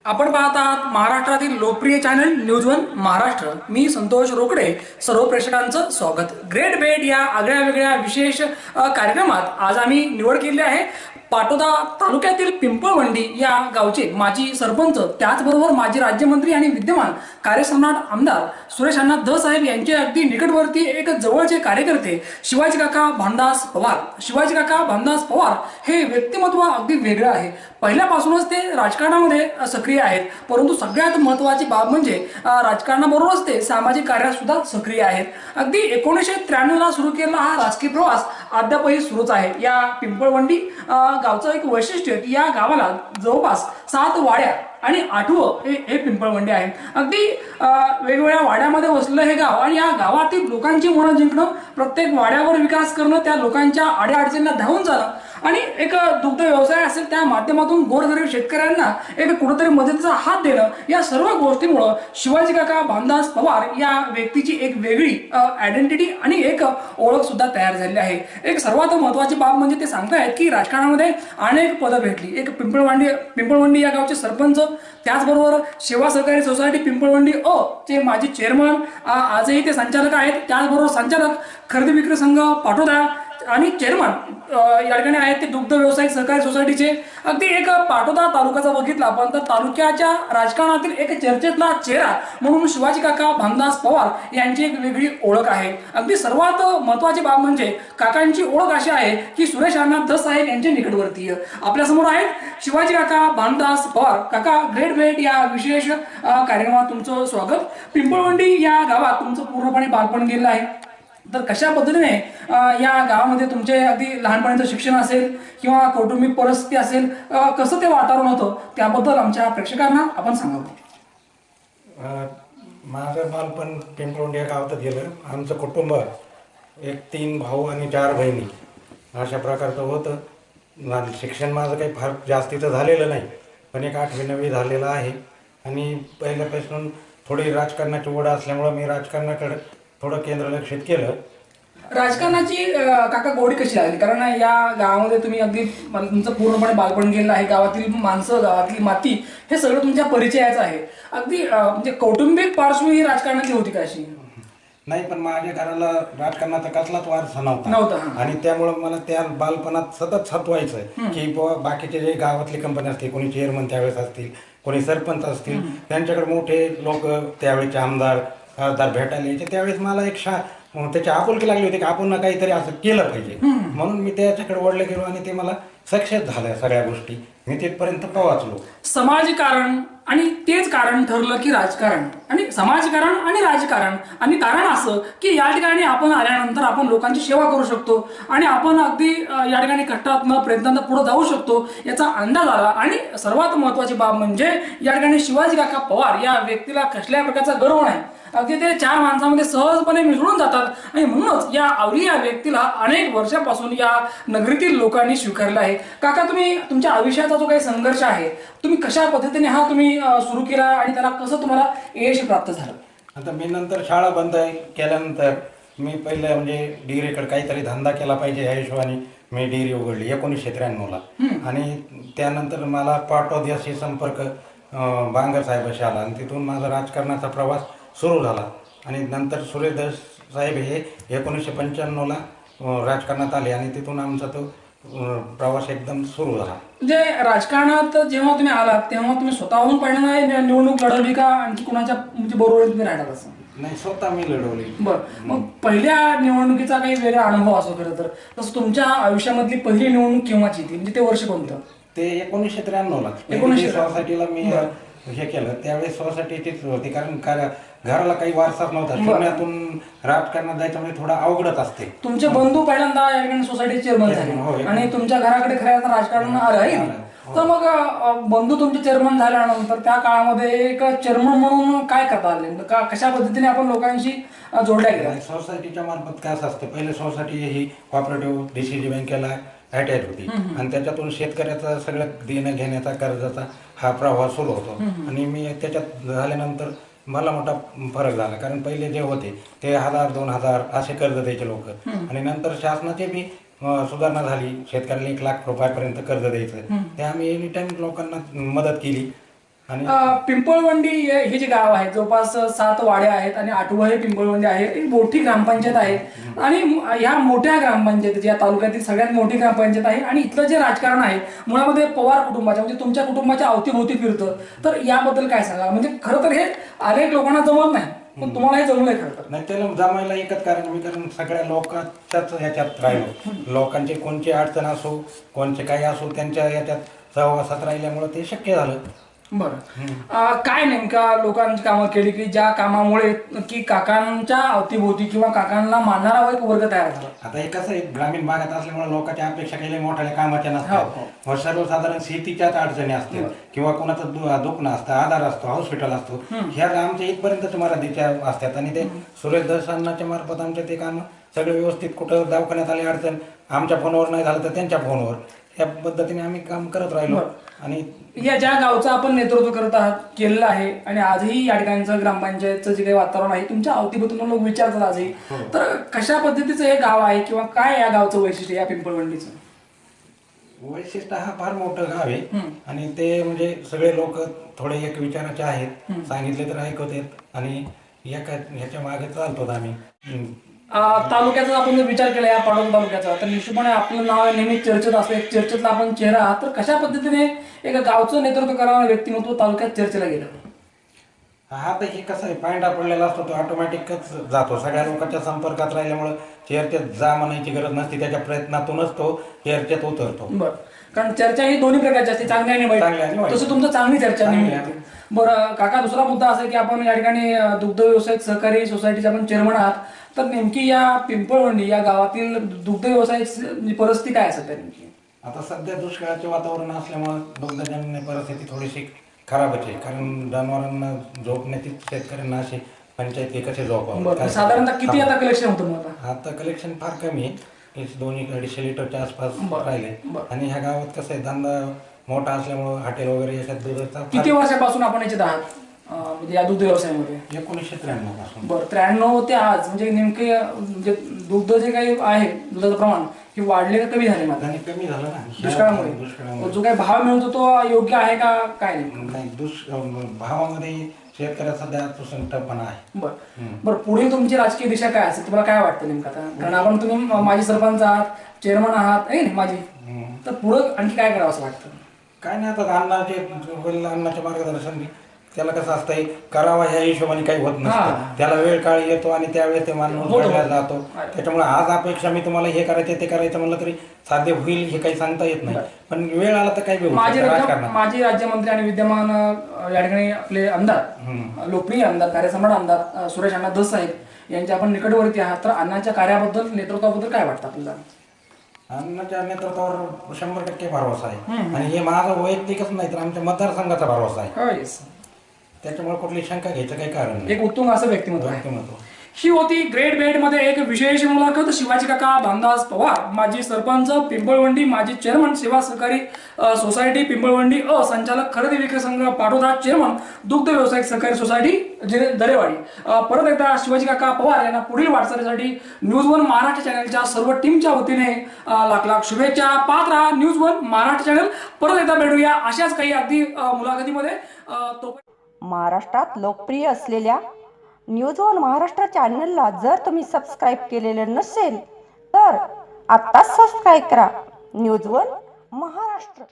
आपण पाहत आहात महाराष्ट्रातील लोकप्रिय चॅनल न्यूज वन महाराष्ट्र. मी संतोष रोकडे. सर्व प्रेक्षकांचं स्वागत. ग्रेट भेट या आगळ्या वेगळ्या विशेष कार्यक्रमात आज आम्ही निवड केली आहे पाटोदा तालुक्यातील पिंपळवंडी या गावचे माजी सरपंच, त्याचबरोबर माजी राज्यमंत्री आणि विद्यमान कार्यसम्राट आमदार सुरेश अण्णा ध साहेब यांचे अगदी निकटवर्ती एक जवळचे कार्यकर्ते शिवाजी काका भानदास पवार. शिवाजी काका भानदास पवार हे व्यक्तिमत्व अगदी वेगळं आहे. पहिल्यापासूनच ते राजकारणामध्ये सक्रिय आहेत, परंतु सगळ्यात महत्त्वाची बाब म्हणजे राजकारणाबरोबरच ते सामाजिक कार्यात सुद्धा सक्रिय आहेत. अगदी 1993 ला सुरू केलेला हा राजकीय प्रवास अद्यापही सुरूच आहे. या पिंपळवंडी गावचं एक वैशिष्ट्य की या गावाला जवळपास 7 वाड्या आणि 8वं हे पिंपळवंडी आहे. अगदी वेगवेगळ्या वाड्यामध्ये वसलेलं हे गाव आणि या गावातील लोकांची मनं जिंकणं, प्रत्येक वाड्यावर विकास करणं, त्या लोकांच्या अडीअडचणींना धावून जाणं आणि एक दुग्ध व्यवसाय असेल त्या माध्यमातून गोरगरीब शेतकऱ्यांना एक कुठेतरी मदतीचा हात देणं, या सर्व गोष्टींमुळे शिवाजी काका भानदास पवार या व्यक्तीची एक वेगळी आयडेंटिटी आणि एक ओळख सुद्धा तयार झालेली आहे. एक सर्वात महत्त्वाची बाब म्हणजे ते सांगतायत की राजकारणामध्ये अनेक पदं भेटली. एक पिंपळवंडी या गावचे सरपंच, त्याचबरोबर सेवा सहकारी सोसायटी पिंपळवंडी अ चे माजी चेअरमन, आजही ते संचालक आहेत. त्याचबरोबर संचालक खरेदी विक्री संघ पाटोदा आणि चेअरमन या ठिकाणी आहेत ते दुग्ध व्यावसायिक सहकारी सोसायटीचे. अगदी एक पाटोदा तालुक्याचा बघितला आपण तर तालुक्याच्या राजकारणातील एक चर्चेतला चेहरा म्हणून शिवाजी काका भानदास पवार यांची एक वेगळी ओळख आहे. अगदी सर्वात महत्वाची बाब म्हणजे काकांची ओळख अशी आहे की सुरेश अण्णा ध साहेब यांचे निकटवर्तीय आपल्या समोर आहेत शिवाजी काका भानदास पवार. काका, ग्रेट भेट या विशेष कार्यक्रमात तुमचं स्वागत. पिंपळवंडी या गावात तुमचं पूर्णपणे बालपण गेलेलं आहे, तर कशा पद्धतीने या गावामध्ये तुमचे अगदी लहानपणीचं शिक्षण असेल किंवा कौटुंबिक परिस्थिती असेल, कसं ते वातावरण होतं त्याबद्दल आमच्या प्रेक्षकांना आपण सांगावं. माझं बालपण पिंपळवंडी या गावात गेलं. आमचं कुटुंब एक 3 भाऊ आणि 4 बहिणी अशा प्रकारचं होतं. शिक्षण माझं काही फार जास्तीचं झालेलं नाही, पण एक 8वी 9वी झालेलं आहे. आणि पहिल्यापासून थोडी राजकारणाची ओढ असल्यामुळं मी राजकारणाकडे थोडं केंद्र लक्षित केलं. राजकारणाची काका गोडी कशी लागली? कारण या गावामध्ये तुम्ही अगदी तुमचं पूर्णपणे बालपण गेलेलं आहे. गावातील माणसं, गावातली माती हे सगळं तुमच्या परिचयाचं आहे. अगदी म्हणजे कौटुंबिक पार्श्वभूमी ही राजकारणाची होती का अशी? नाही, पण माझ्या घराला राजकारणाचा कसलाच वारसा नव्हता आणि त्यामुळं मला त्या बालपणात सतत सतवायचं की बाकीचे जे गावातली कंपनी असतील, कोणी चेअरमन त्यावेळेस असतील, कोणी सरपंच असतील, त्यांच्याकडे मोठे लोक त्यावेळेचे आमदार खासदार भेटायला यायचे. त्यावेळेस मला एक त्याची आपुलकी लागली होती की आपण काहीतरी असं केलं पाहिजे. म्हणून मी त्याच्याकडे वळले गेलो आणि ते मला सक्सेस झाल्या सगळ्या गोष्टी. मी तिथपर्यंत पोहोचलो. समाजकारण आणि तेच कारण ठरलं की राजकारण, आणि समाजकारण आणि राजकारण. आणि कारण असं की या ठिकाणी आपण आल्यानंतर आपण लोकांची सेवा करू शकतो आणि आपण अगदी या ठिकाणी कष्टातनं प्रयत्नांना पुढे जाऊ शकतो याचा अंदाज आला. आणि सर्वात महत्वाची बाब म्हणजे या ठिकाणी शिवाजी काका पवार या व्यक्तीला कसल्या प्रकारचा गर्व नाही. अगदी ते 4 माणसामध्ये सहजपणे मिसळून जातात आणि म्हणूनच या आवडी या व्यक्तीला अनेक वर्षापासून या नगरीतील लोकांनी स्वीकारलं आहे. काका, तुम्ही तुमच्या आयुष्याचा जो काही संघर्ष आहे तुम्ही कशा पद्धतीने हा तुम्ही सुरू केला आणि त्याला कसं तुम्हाला यश प्राप्त झालं? आता मी नंतर शाळा बंद केल्यानंतर मी पहिलं म्हणजे डिग्रीकडे काहीतरी धंदा केला पाहिजे या हिशोबाने मी डिग्री उघडली 1993ला. आणि त्यानंतर मला पाटोद्याशी संपर्क बांगर साहेबाशी आला आणि तिथून माझा राजकारणाचा प्रवास सुरू झाला. आणि नंतर सुरेश साहेब हे 1995ला राजकारणात आले आणि तिथून आमचा तो प्रवास एकदम सुरू झाला. म्हणजे राजकारणात जेव्हा तुम्ही आलात तेव्हा तुम्ही स्वतःहून पहिल्यांदा निवडणूक लढवली का आणखी कुणाच्या म्हणजे बरोबर तुम्ही राहिला? असं नाही, स्वतः मी लढवली. बरं, मग पहिल्या निवडणुकीचा काही वेगळा अनुभव असो खरं तर, तसं तुमच्या आयुष्यामधली पहिली निवडणूक केव्हाची ती, म्हणजे ते वर्ष कोणतं? ते 1993ला 19 सोसायटीला मी हे केलं. त्यावेळेस सोसायटीचीच होती, कारण घराला काही वारसाच नव्हता. पुण्यातून राजकारणात जायचं म्हणजे थोडं अवघडच असते. तुमचे बंधू पहिल्यांदा या ठिकाणी सोसायटी चेअरमन झाले आणि तुमच्या घराकडे खऱ्या राजकारण आलं आहे. तर मग बंधू तुमचे चेअरमन झाल्यानंतर त्या काळामध्ये एक चेअरमन म्हणून काय करता आले, कशा पद्धतीने आपण लोकांशी जोडल्या गेल्या? सोसायटीच्या मार्फत काय असतं, पहिले सोसायटी ही कॉपरेटिव्ह DCG बँकेला अटॅच होती आणि त्याच्यातून शेतकऱ्याचा सगळं देणं घेण्याचा कर्जाचा हा प्रवाह सुरू होतो. आणि मी त्याच्यात झाल्यानंतर मला मोठा फरक झाला, कारण पहिले जे होते ते 1000-2000 असे कर्ज द्यायचे लोक, आणि नंतर शासनाचे बी सुधारणा झाली. शेतकऱ्याला 1 लाख रुपयापर्यंत कर्ज द्यायचं, ते आम्ही एनी टाइम लोकांना मदत केली. आणि पिंपळवंडी हे जे गाव आहे जवळपास 7 वाड्या आहेत आणि 8वं हे पिंपळवंडी आहे. एक मोठी ग्रामपंचायत आहे आणि ह्या मोठ्या ग्रामपंचायतीची या तालुक्यातील सगळ्यात मोठी ग्रामपंचायत आहे. आणि इथलं जे राजकारण आहे मुळामध्ये पवार कुटुंबाच्या म्हणजे तुमच्या कुटुंबाच्या अवतीभोवती फिरतं. तर याबद्दल काय सांगा? म्हणजे खरं तर हे अनेक लोकांना जमत नाही, पण तुम्हाला हे जमलंय खरं तर. नाही, त्याला जमायला एकच कारण सगळ्या लोकांच्याच ह्याच्यात राहिलो. लोकांची कोणची अडचण असो, कोणचे काही असो, त्यांच्या याच्यात सहवासात राहिल्यामुळे ते शक्य झालं. बरं, काय नेमका लोकांची कामं केली की ज्या कामामुळे की काकांच्या अवतीभोवती किंवा काकांना मानणारा एक वर्ग तयार झाला? आता हे कसं आहे, ग्रामीण भागात असल्यामुळे लोकांच्या अपेक्षा केल्या मोठ्या कामाच्या नसतात. सर्वसाधारण शेतीच्याच अडचणी असतात किंवा कोणाचं दुखणं असतं, आधार असतो, हॉस्पिटल असतो, ह्या आमच्या इथपर्यंतच मराठीच्या असतात. आणि ते सुरेश दर्शनाच्या मार्फत आमच्या ते काम सगळे व्यवस्थित, कुठं दवाखान्यात आली अडचण आमच्या फोनवर नाही झालं तर त्यांच्या फोनवर, या पद्धतीने आम्ही काम करत राहिलो. आणि या ज्या गावचं आपण नेतृत्व करत आहात केलेलं आहे आणि आजही या ठिकाणचं ग्रामपंचायतचं जे काही वातावरण आहे तुमच्या अवतीभोवतीनं लोक विचारतात आजही, तर कशा पद्धतीचं हे गाव आहे किंवा काय या गावचं वैशिष्ट्य या पिंपळवंडीचं? वैशिष्ट्य हा फार मोठं गाव आहे आणि ते म्हणजे सगळे लोक थोडे एक विचाराचे आहेत, सांगितले तर ऐकवतात आणि ह्याच्या मागे चालतो आम्ही. तालुक्याचा आपण जर विचार केला या पाटण तालुक्याचा तर निश्चितपणे आपलं नाव नेहमी चर्चेत असतं, एक चर्चेतला आपण चेहरा आहात. तर कशा पद्धतीने एका गावचं नेतृत्व करणारं व्यक्तिमत्व तालुक्यात चर्चेला गेलं? हा, तर हे कसं आहे, पायंडा पडलेला असतो तो ऑटोमॅटिकच जातो. सगळ्या लोकांच्या संपर्कात राहिल्यामुळे चर्चेत जा म्हणायची गरज नसते, त्याच्या प्रयत्नातूनच तो चर्चेत उतरतो. बरं, कारण चर्चा ही दोन्ही प्रकारची असते, चांगली आणि वाईट. तसं तुमचं चांगली चर्चा नाही. बरं काका, दुसरा मुद्दा असा की आपण या ठिकाणी दुग्ध व्यवसायिक सहकारी सोसायटीचे आपण चेअरमन आहात. तर नेमकी या पिंपळवंडी या गावातील दुग्ध व्यवसायाची परिस्थिती काय असेल नेमकी? आता सध्या दुष्काळाचे वातावरण असल्यामुळे दुग्धजन्य परिस्थिती थोडीशी खराबच आहे. कारण जनावरांना झोपण्याची शेतकऱ्यांना अशी पंचायती कसे झोपावं. साधारणतः किती आता कलेक्शन होतं मग? आता कलेक्शन फार कमी आहे, 200-250 लिटरच्या आसपास राहिले. आणि ह्या गावात कसं आहे, धंदा मोठा असल्यामुळे हॉटेल वगैरे याच्यात दुधाचा. किती वर्षापासून आपण याच्यात आहात म्हणजे या दुग्ध व्यवसायामध्ये? 1993 पासून. बरं, 93 ते आज म्हणजे नेमके म्हणजे दुग्ध जे काही आहे दुधाचं प्रमाण हे वाढले का कमी झाले? आणि कमी झालं ना दुष्काळामुळे. जो काही भाव मिळतो तो योग्य आहे का काय? नाही, भावामध्ये शेतकऱ्याचा सध्या संकटपणा आहे. बरं, पुढे तुमची राजकीय दिशा काय असेल तुम्हाला काय वाटतं नेमकं आता? कारण आपण तुम्ही माजी सरपंच आहात, चेअरमन आहात आहे ना माझी, तर पुढं आणखी काय करावं असं वाटतं? काय नाही, आता अन्नाचे मार्गदर्शन त्याला कसं असतंय, करावा ह्या हिशोबाने काही होत नसतं. त्याला वेळ काळ येतो आणि त्यावेळेस ते माणूस घडला जातो. त्याच्यामुळे आज अपेक्षा मी तुम्हाला हे करायचं ते करायचं म्हणलं तरी साध्य होईल हे काही सांगता येत नाही, पण वेळ आला तर काही माजी राज्यमंत्री आणि विद्यमान या ठिकाणी आपले आमदार, लोकप्रिय आमदार, कार्यसम्राट आमदार सुरेश अण्णा धस साहेब यांच्या आपण निकटवर्ती आहात. तर अण्णाच्या कार्याबद्दल, नेतृत्वाबद्दल काय वाटतं आपल्याला? अण्णाच्या नेतृत्वावर 100% भरोसा आहे आणि हे माझा वैयक्तिकच नाही तर आमच्या मतदारसंघाचा भरोसा आहे. त्याच्यामुळे कुठली शंका घ्यायचं काही कारण नाही. एक उत्तुंग असं व्यक्तिमत्व. ही होती ग्रेट बेड मध्ये एक विशेष मुलाखत. शिवाजी काका भामदास पवार, माजी सरपंच पिंपळवंडी, माजी चेअरमन सेवा सहकारी सोसायटी पिंपळवंडी, संचालक खरेदी विक्री संघ पाटोदा, चेअरमन दुग्ध व्यावसायिक सहकारी सोसायटी दरेवाडी. परत एकदा शिवाजी काका पवार यांना पुढील वाटचालीसाठी न्यूज वन महाराष्ट्र चॅनलच्या सर्व टीमच्या वतीने लाख लाख शुभेच्छा. पाहत राहा न्यूज वन महाराष्ट्र चॅनल. परत एकदा भेटूया अशाच काही अगदी मुलाखतीमध्ये. महाराष्ट्रात लोकप्रिय असलेल्या न्यूज वन महाराष्ट्र चॅनलला जर तुम्ही सबस्क्राईब केलेले नसेल तर आत्ताच सबस्क्राईब करा. News one Maharashtra.